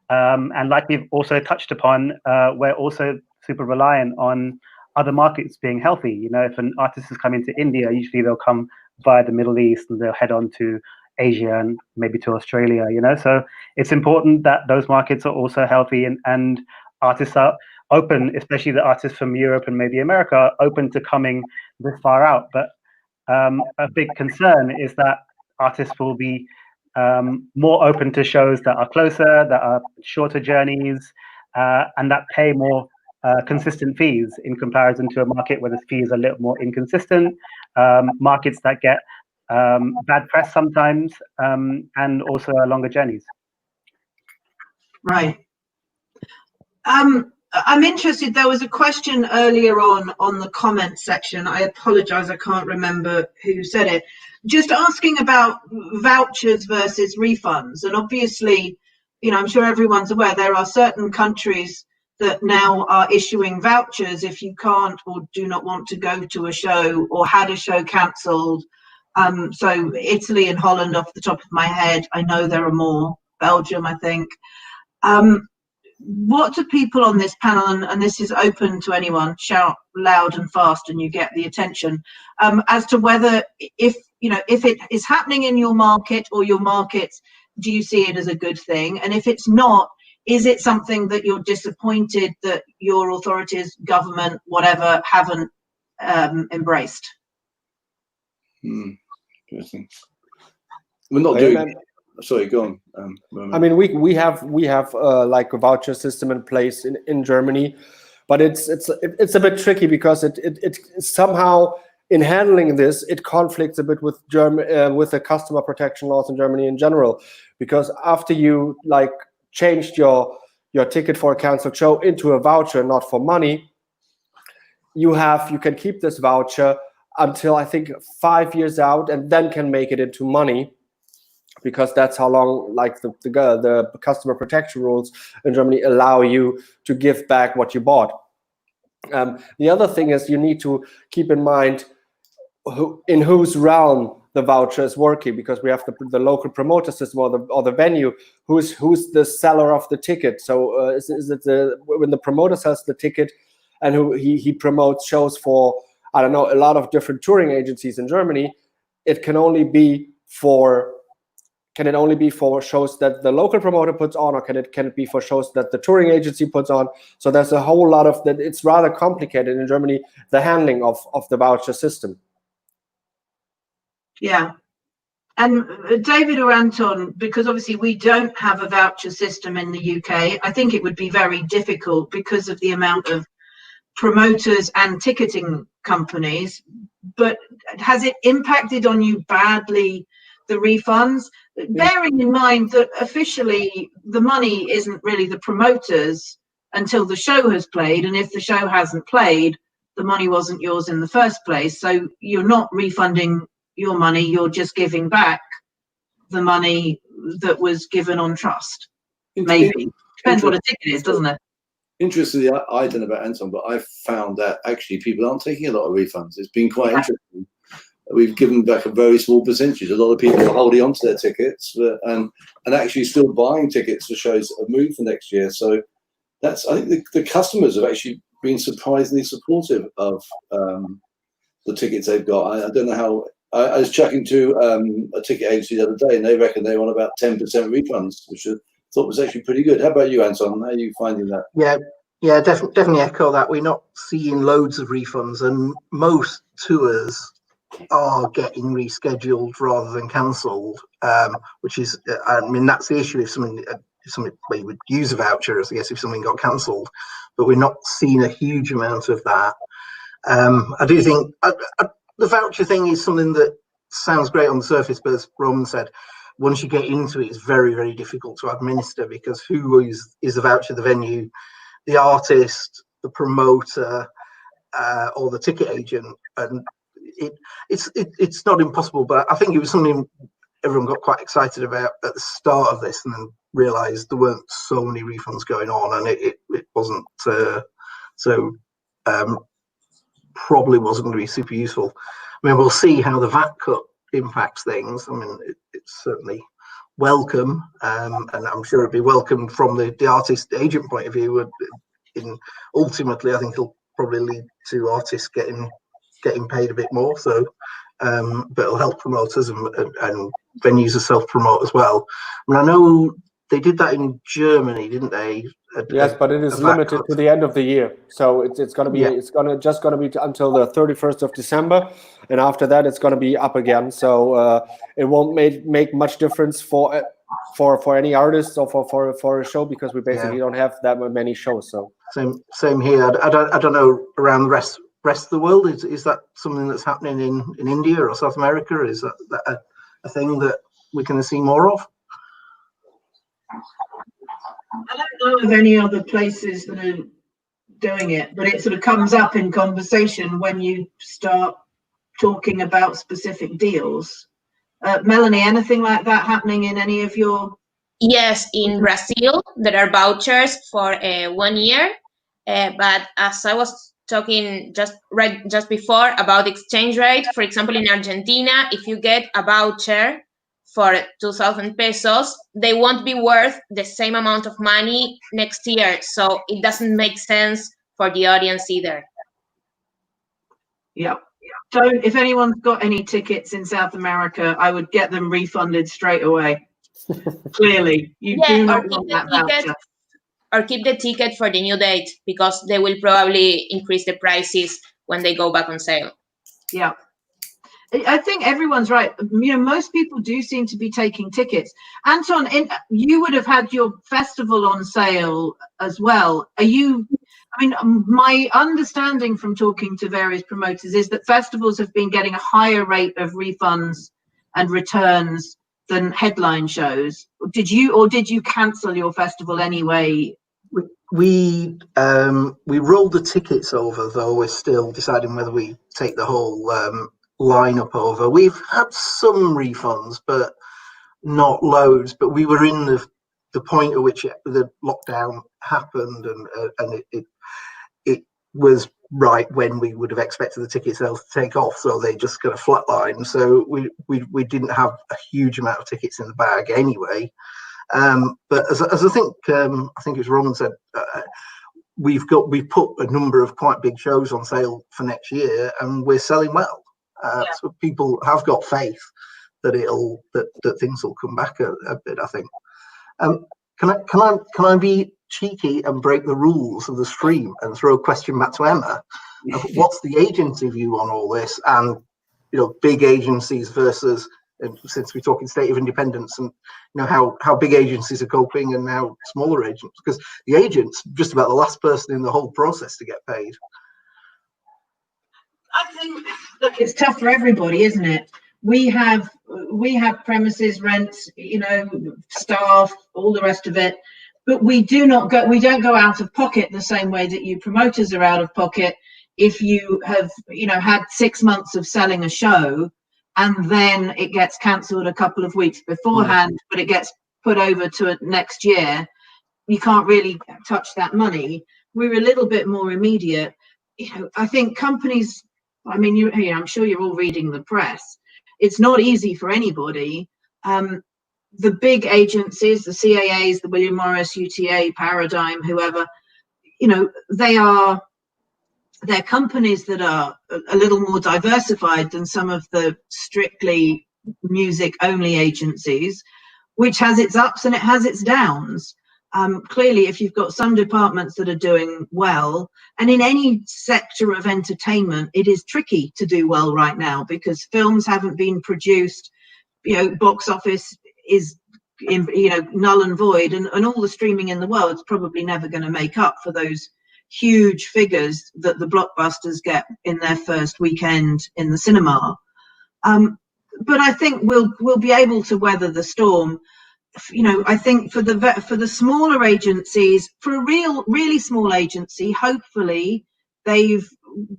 B: And like we've also touched upon, we're also super reliant on other markets being healthy. If an artist is coming to India, usually they'll come via the Middle East and they'll head on to Asia and maybe to Australia, So it's important that those markets are also healthy, and artists are open, especially the artists from Europe and maybe America, are open to coming this far out. But a big concern is that artists will be more open to shows that are closer, that are shorter journeys, and that pay more consistent fees in comparison to a market where the fees are a little more inconsistent, markets that get bad press sometimes, and also longer journeys.
A: Right. I'm interested, there was a question earlier on the comments section. I apologize, I can't remember who said it. Just asking about vouchers versus refunds. And obviously, I'm sure everyone's aware there are certain countries that now are issuing vouchers if you can't or do not want to go to a show or had a show cancelled. So Italy and Holland off the top of my head, I know there are more, Belgium, I think. What do people on this panel, and this is open to anyone, shout loud and fast and you get the attention, as to whether if it is happening in your market or your markets, do you see it as a good thing? And if it's not, is it something that you're disappointed that your authorities, government, whatever, haven't embraced?
C: Interesting. We're not doing. Sorry, go on.
E: I mean, we have like a voucher system in place in Germany, but it's a bit tricky because it somehow, in handling this, it conflicts a bit with with the customer protection laws in Germany in general, because after you like changed your ticket for a cancelled show into a voucher, not for money, you can keep this voucher until I think 5 years out, and then can make it into money, because that's how long like the customer protection rules in Germany allow you to give back what you bought. The other thing is you need to keep in mind in whose realm the voucher is working, because we have the local promoter system or the venue who's the seller of the ticket. So is it when the promoter sells the ticket and who he promotes shows for, I don't know, a lot of different touring agencies in Germany, it can only be for shows that the local promoter puts on, or can it be for shows that the touring agency puts on? So there's a whole lot of that. It's rather complicated in Germany, the handling of the voucher system.
A: Yeah. And David or Anton, because obviously we don't have a voucher system in the UK, I think it would be very difficult because of the amount of promoters and ticketing companies. But has it impacted on you badly, the refunds? Bearing in mind that officially the money isn't really the promoters until the show has played, and if the show hasn't played, the money wasn't yours in the first place. So you're not refunding your money, you're just giving back the money that was given on trust. Maybe. Depends what a ticket is, doesn't it?
C: Interestingly, I don't know about Anton, but I've found that actually people aren't taking a lot of refunds. It's been quite interesting. We've given back a very small percentage. A lot of people are holding on to their tickets and actually still buying tickets for shows that have moved for next year. So I think the customers have actually been surprisingly supportive of the tickets they've got. I don't know how. I was chatting to a ticket agency the other day, and they reckon they want about 10% refunds, which I thought was actually pretty good. How about you, Anton? How are you finding that?
F: Yeah, definitely echo that. We're not seeing loads of refunds, and most tours are getting rescheduled rather than cancelled, which is, I mean, that's the issue. If something we would use a voucher, I guess, if something got cancelled, but we're not seeing a huge amount of that. I do think the voucher thing is something that sounds great on the surface, but as Roman said, once you get into it, it's very, very difficult to administer, because who is the voucher? The venue, the artist, the promoter, or the ticket agent, and it's not impossible, but I think it was something everyone got quite excited about at the start of this, and then realised there weren't so many refunds going on, and it wasn't probably wasn't going to be super useful. I mean, we'll see how the VAT cut impacts things. I mean, it's certainly welcome, and I'm sure it'd be welcome from the artist agent point of view. Ultimately, I think it'll probably lead to artists getting paid a bit more, so but it'll help promoters and venues to self-promote as well. I mean, I know they did that in Germany, didn't they?
E: Yes, but it is limited to the end of the year, so it's going to be it's going to be until the 31st of December, and after that it's going to be up again. So it won't make much difference for any artists or for a show, because we basically don't have that many shows. So
F: same here. I don't know around the rest of the world. Is that something that's happening in India or South America? Is that a thing that we're going to see more of?
A: I don't know of any other places that are doing it, but it sort of comes up in conversation when you start talking about specific deals. Melanie, anything like that happening in any of your?
D: Yes, in Brazil, there are vouchers for 1 year. But as I was talking just before about exchange rate, for example, in Argentina, if you get a voucher for 2,000 pesos, they won't be worth the same amount of money next year. So it doesn't make sense for the audience either.
A: Yeah. So if anyone's got any tickets in South America, I would get them refunded straight away. Clearly, you do not want that voucher.
D: Or keep the ticket for the new date, because they will probably increase the prices when they go back on sale.
A: Yeah. I think everyone's right. You know, most people do seem to be taking tickets. Anton, you would have had your festival on sale as well. Are you, I mean, my understanding from talking to various promoters is that festivals have been getting a higher rate of refunds and returns than headline shows. Did you cancel your festival anyway?
F: We rolled the tickets over, though we're still deciding whether we take the whole lineup over. We've had some refunds, but not loads. But we were in the point at which the lockdown happened, and it was right when we would have expected the ticket sales to take off, so they just kind of flatlined. So we didn't have a huge amount of tickets in the bag anyway. But as I think it was Roman said, we've put a number of quite big shows on sale for next year, and we're selling well. So people have got faith that that things will come back a bit, I think. Can I be cheeky and break the rules of the stream and throw a question back to Emma? What's the agency view on all this, and big agencies versus, since we're talking state of independence, and how big agencies are coping and how smaller agents, because the agent's just about the last person in the whole process to get paid.
A: I think, look, it's tough for everybody, isn't it? We have premises, rents, staff, all the rest of it, but we don't go out of pocket the same way that you promoters are out of pocket. If you have had 6 months of selling a show and then it gets cancelled a couple of weeks beforehand, but it gets put over to next year, you can't really touch that money. We're a little bit more immediate. I think companies, I mean, I'm sure you're all reading the press. It's not easy for anybody. The big agencies, the CAAs, the William Morris, UTA, Paradigm, whoever, they're companies that are a little more diversified than some of the strictly music only agencies, which has its ups and it has its downs. Clearly, if you've got some departments that are doing well, and in any sector of entertainment, it is tricky to do well right now because films haven't been produced, box office is null and void, and all the streaming in the world is probably never going to make up for those huge figures that the blockbusters get in their first weekend in the cinema. But I think we'll be able to weather the storm. I think for the smaller agencies, for a really small agency, hopefully they've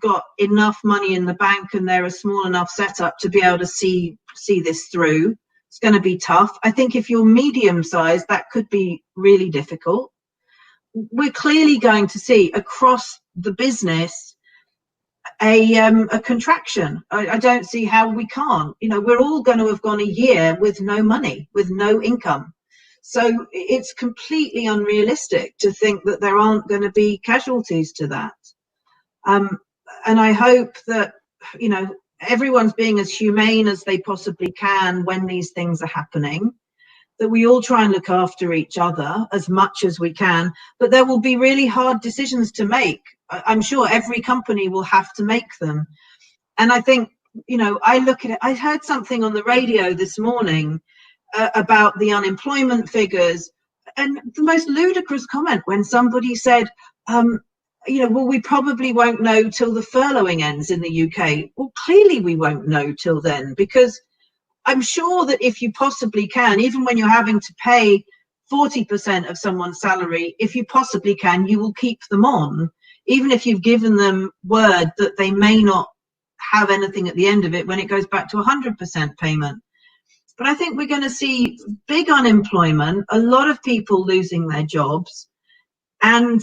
A: got enough money in the bank and they're a small enough setup to be able to see this through. It's going to be tough. I think if you're medium sized, that could be really difficult. We're clearly going to see across the business a contraction. I don't see how we can't. We're all going to have gone a year with no money, with no income. So it's completely unrealistic to think that there aren't going to be casualties to that. And I hope that, everyone's being as humane as they possibly can when these things are happening, that we all try and look after each other as much as we can, but there will be really hard decisions to make. I'm sure every company will have to make them. And I think, I look at it, I heard something on the radio this morning about the unemployment figures, and the most ludicrous comment when somebody said, well, we probably won't know till the furloughing ends in the UK. Well, clearly we won't know till then, because I'm sure that if you possibly can, even when you're having to pay 40% of someone's salary, if you possibly can, you will keep them on, even if you've given them word that they may not have anything at the end of it when it goes back to 100% payment. But I think we're going to see big unemployment, a lot of people losing their jobs, and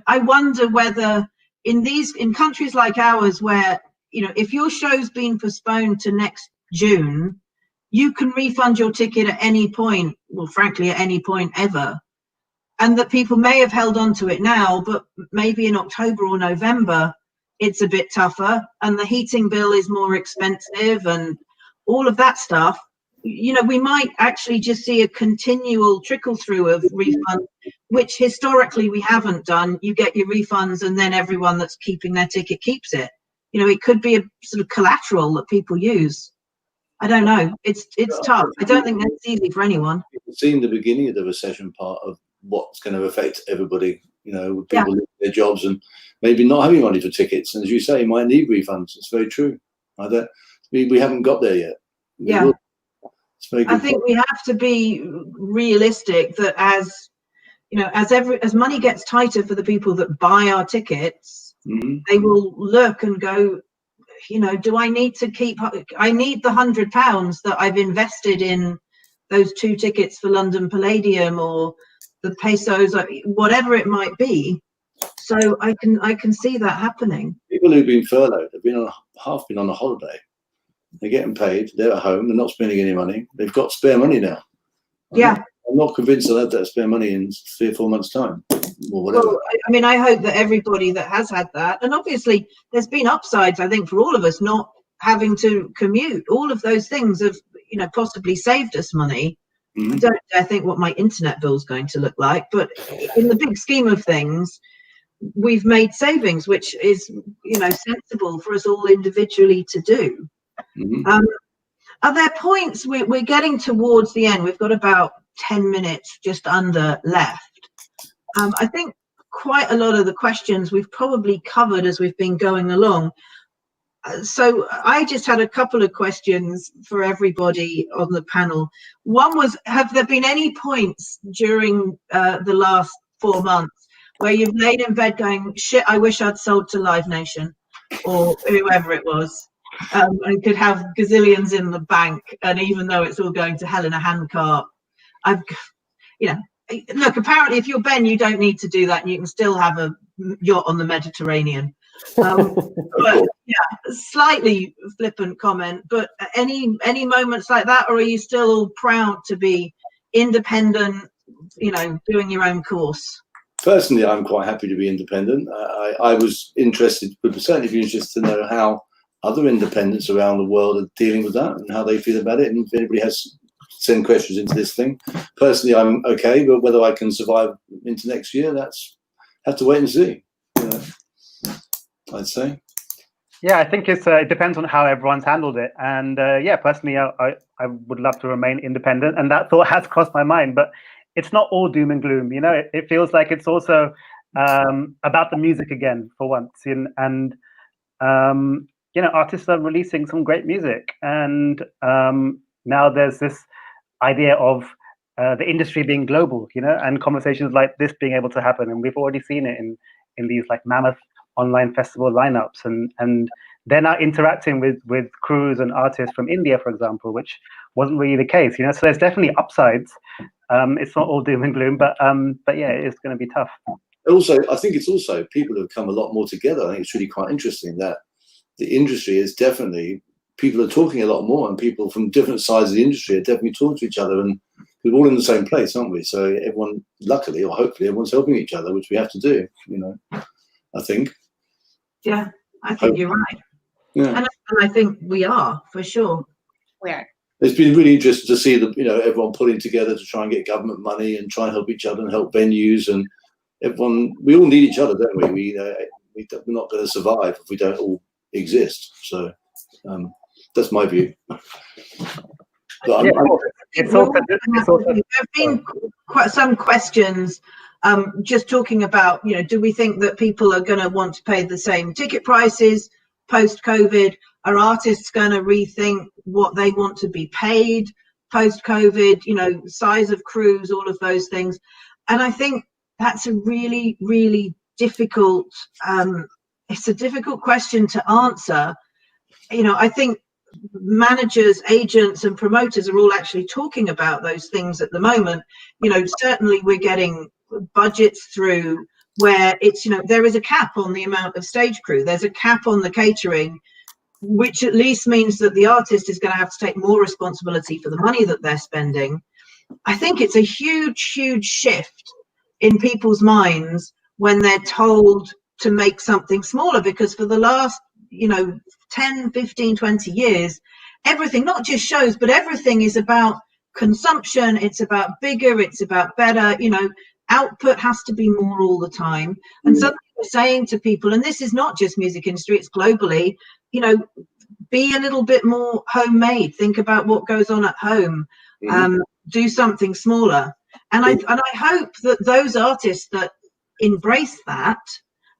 A: I wonder whether in countries like ours, where, if your show's been postponed to next June, you can refund your ticket at any point, well, frankly, at any point ever. And that people may have held on to it now, but maybe in October or November, it's a bit tougher and the heating bill is more expensive and all of that stuff. We might actually just see a continual trickle through of refunds, which historically we haven't done. You get your refunds and then everyone that's keeping their ticket keeps it. It could be a sort of collateral that people use. I don't know. It's tough. I don't think that's easy for anyone.
C: We've seen the beginning of the recession part of what's going to affect everybody, with people losing their jobs and maybe not having money for tickets. And as you say, you might need refunds. It's very true. We haven't got there yet. I
A: think we have to be realistic that as money gets tighter for the people that buy our tickets, they will look and go, do I need to I need the £100 that I've invested in those 2 tickets for London Palladium or the pesos, whatever it might be. So I can see that happening.
C: People who've been furloughed have been on a holiday. They're getting paid. They're at home. They're not spending any money. They've got spare money now. I'm not convinced they'll have that spare money in 3 or 4 months' time or whatever. Well,
A: I hope that everybody that has had that, and obviously there's been upsides, I think, for all of us not having to commute. All of those things have, possibly saved us money. I don't dare think what my internet bill is going to look like, but in the big scheme of things, we've made savings, which is, sensible for us all individually to do. Are there points, we're getting towards the end, we've got about 10 minutes just under left. I think quite a lot of the questions we've probably covered as we've been going along. So I just had a couple of questions for everybody on the panel. One was, have there been any points during the last 4 months where you've laid in bed going, shit, I wish I'd sold to Live Nation or whoever it was, and could have gazillions in the bank, and even though it's all going to hell in a handcart, look, apparently if you're Ben, you don't need to do that and you can still have a yacht on the Mediterranean. But slightly flippant comment, but any moments like that, or are you still all proud to be independent, doing your own course?
C: Personally, I'm quite happy to be independent. I was interested, would certainly be interested to know how other independents around the world are dealing with that and how they feel about it, and if anybody has send questions into this thing. Personally, I'm okay, but whether I can survive into next year, have to wait and see. I'd say.
B: Yeah, I think it depends on how everyone's handled it, and personally, I would love to remain independent, and that thought has crossed my mind. But it's not all doom and gloom, It feels like it's also about the music again for once, and artists are releasing some great music, and now there's this idea of the industry being global, and conversations like this being able to happen, and we've already seen it in these like mammoth online festival lineups, and they're now interacting with crews and artists from India, for example, which wasn't really the case, So there's definitely upsides. It's not all doom and gloom, but yeah, it's going to be tough.
C: Also, I think it's also people have come a lot more together. I think it's really quite interesting that the industry is definitely, people are talking a lot more, and people from different sides of the industry are definitely talking to each other, and we're all in the same place, aren't we? So everyone, luckily or hopefully, everyone's helping each other, which we have to do, I think.
A: Yeah, I think you're right.
C: Yeah.
A: And I think we are, for sure.
D: We are.
C: It's been really interesting to see everyone pulling together to try and get government money and try and help each other and help venues, and everyone. We all need each other, don't we? We're not going to survive if we don't all exist. So that's my view. But
A: there have been quite some questions. Just talking about, do we think that people are going to want to pay the same ticket prices post-COVID? Are artists going to rethink what they want to be paid post-COVID? Size of crews, all of those things. And I think that's a really, really difficult. It's a difficult question to answer. I think managers, agents, and promoters are all actually talking about those things at the moment. Certainly we're getting budgets through where it's, you know, there is a cap on the amount of stage crew, there's a cap on the catering, which at least means that the artist is going to have to take more responsibility for the money that they're spending. I think it's a huge, huge shift in people's minds when they're told to make something smaller, because for the last, you know, 10, 15, 20 years, everything, not just shows, but everything is about consumption. It's about bigger, it's about better, you know, output has to be more all the time. And suddenly we're saying to people, and this is not just music industry, it's globally, you know, be a little bit more homemade, think about what goes on at home, do something smaller. And I hope that those artists that embrace that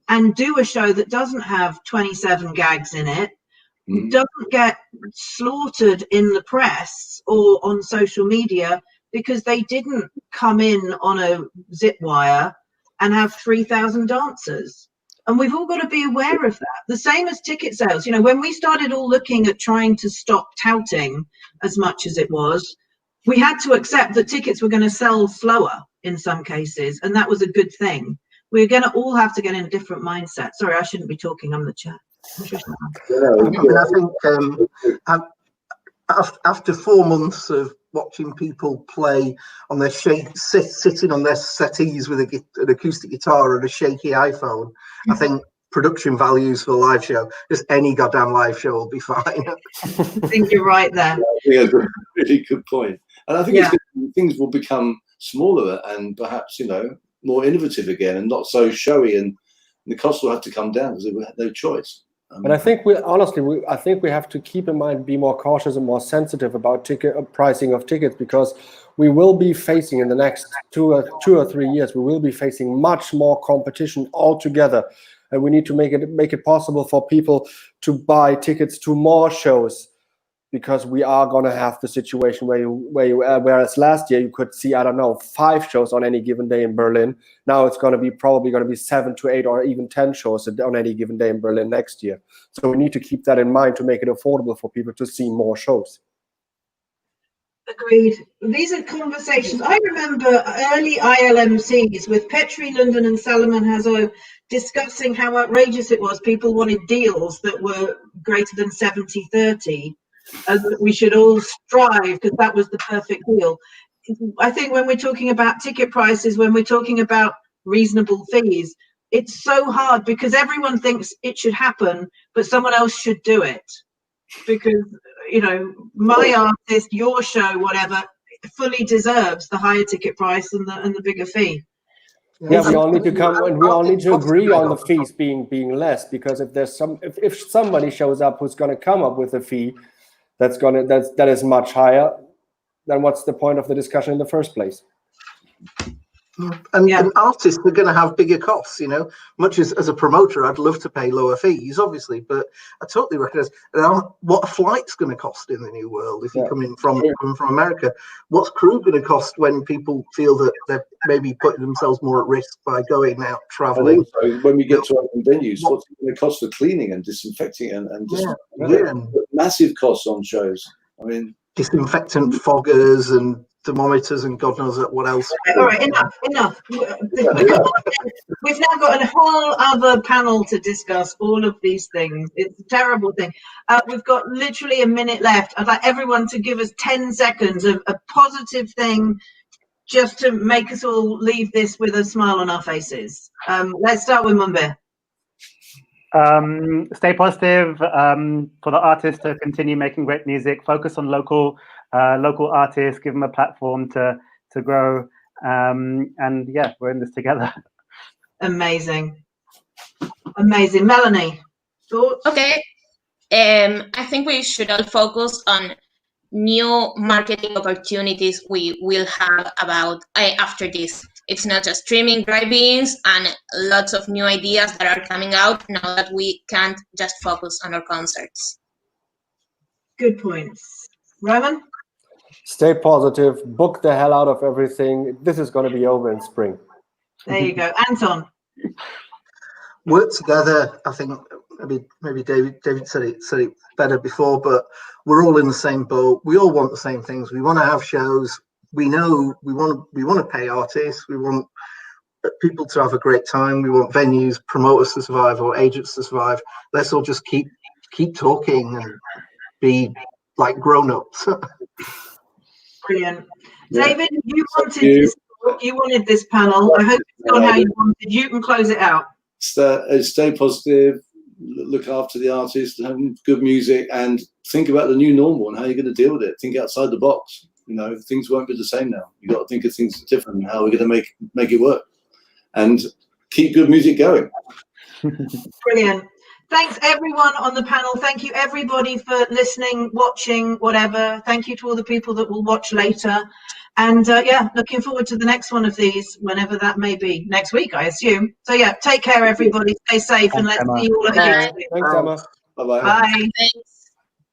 A: and do a show that doesn't have 27 gags in it, doesn't get slaughtered in the press or on social media because they didn't come in on a zip wire and have 3,000 dancers. And we've all got to be aware of that. The same as ticket sales. You know, when we started all looking at trying to stop touting as much as it was, we had to accept that tickets were going to sell slower in some cases, and that was a good thing. We're going to all have to get in a different mindset. Sorry, I shouldn't be talking. I'm the chair.
F: I think after 4 months of watching people play on their sitting on their settees with an acoustic guitar and a shaky iPhone, I think production values for a live show, just any goddamn live show, will be fine.
A: I think you're right there.
C: Yeah, that's a really good point. And I think things will become smaller and perhaps, you know, more innovative again and not so showy, and the costs will have to come down because they have no choice.
E: But I think we have to keep in mind, be more cautious and more sensitive about pricing of tickets, because we will be facing in the next two or 3 years, we will be facing much more competition altogether, and we need to make it possible for people to buy tickets to more shows, because we are going to have the situation whereas last year you could see, I don't know, 5 shows on any given day in Berlin. Now it's probably going to be 7 to 8 or even 10 shows on any given day in Berlin next year. So we need to keep that in mind to make it affordable for people to see more shows.
A: Agreed. These are conversations. I remember early ILMCs with Petri London and Salomon Hazo discussing how outrageous it was. People wanted deals that were greater than 70-30. And we should all strive because that was the perfect deal. I think when we're talking about ticket prices, when we're talking about reasonable fees, it's so hard because everyone thinks it should happen, but someone else should do it. Because, you know, my artist, your show, whatever, fully deserves the higher ticket price and the bigger fee.
E: Yeah, we all need to come and we all need to agree on the fees being less, because if somebody shows up who's going to come up with a fee that is much higher, then what's the point of the discussion in the first place?
F: And artists are going to have bigger costs, you know. Much as a promoter, I'd love to pay lower fees, obviously, but I totally recognize what a flight's going to cost in the new world if you come in from America. What's crew going to cost when people feel that they're maybe putting themselves more at risk by going out traveling?
C: And also, when we get to open venues, what's it going to cost for cleaning and disinfecting and massive costs on shows? I mean,
F: disinfectant foggers and thermometers and God knows what else.
A: All right, enough. We've now got a whole other panel to discuss all of these things. It's a terrible thing. We've got literally a minute left. I'd like everyone to give us 10 seconds of a positive thing just to make us all leave this with a smile on our faces. Let's start with Munbir.
B: Stay positive, for the artists to continue making great music, focus on local artists, give them a platform to grow, and yeah, we're in this together. Amazing.
A: Melanie, thoughts?
D: Okay, I think we should all focus on new marketing opportunities we will have after this. It's not just streaming, drive-ins, and lots of new ideas that are coming out now that we can't just focus on our concerts.
A: Good points. Roman?
E: Stay positive, book the hell out of everything. This is going to be over in spring.
A: There you go. Anton?
F: Work together. I think maybe David said it better before, but we're all in the same boat. We all want the same things. We want to have shows. We know we want to pay artists. We want people to have a great time. We want venues, promoters to survive, or agents to survive. Let's all just keep talking and be like grown-ups.
A: Brilliant.
C: Yeah.
A: David, you wanted this panel. I hope it's gone how you wanted. You can close it out.
C: Stay positive, look after the artist, have good music, and think about the new normal and how you're going to deal with it. Think outside the box. You know, things won't be the same now. You got to think of things different and how we're going to make it work, and keep good music going.
A: Brilliant. Thanks everyone on the panel. Thank you everybody for listening, watching, whatever. Thank you to all the people that will watch later. And yeah, looking forward to the next one of these, whenever that may be. Next week, I assume. So yeah, take care everybody. Stay safe, and let's see you all again.
E: Thanks, Emma.
C: Bye-bye.
A: Bye.
D: Thanks.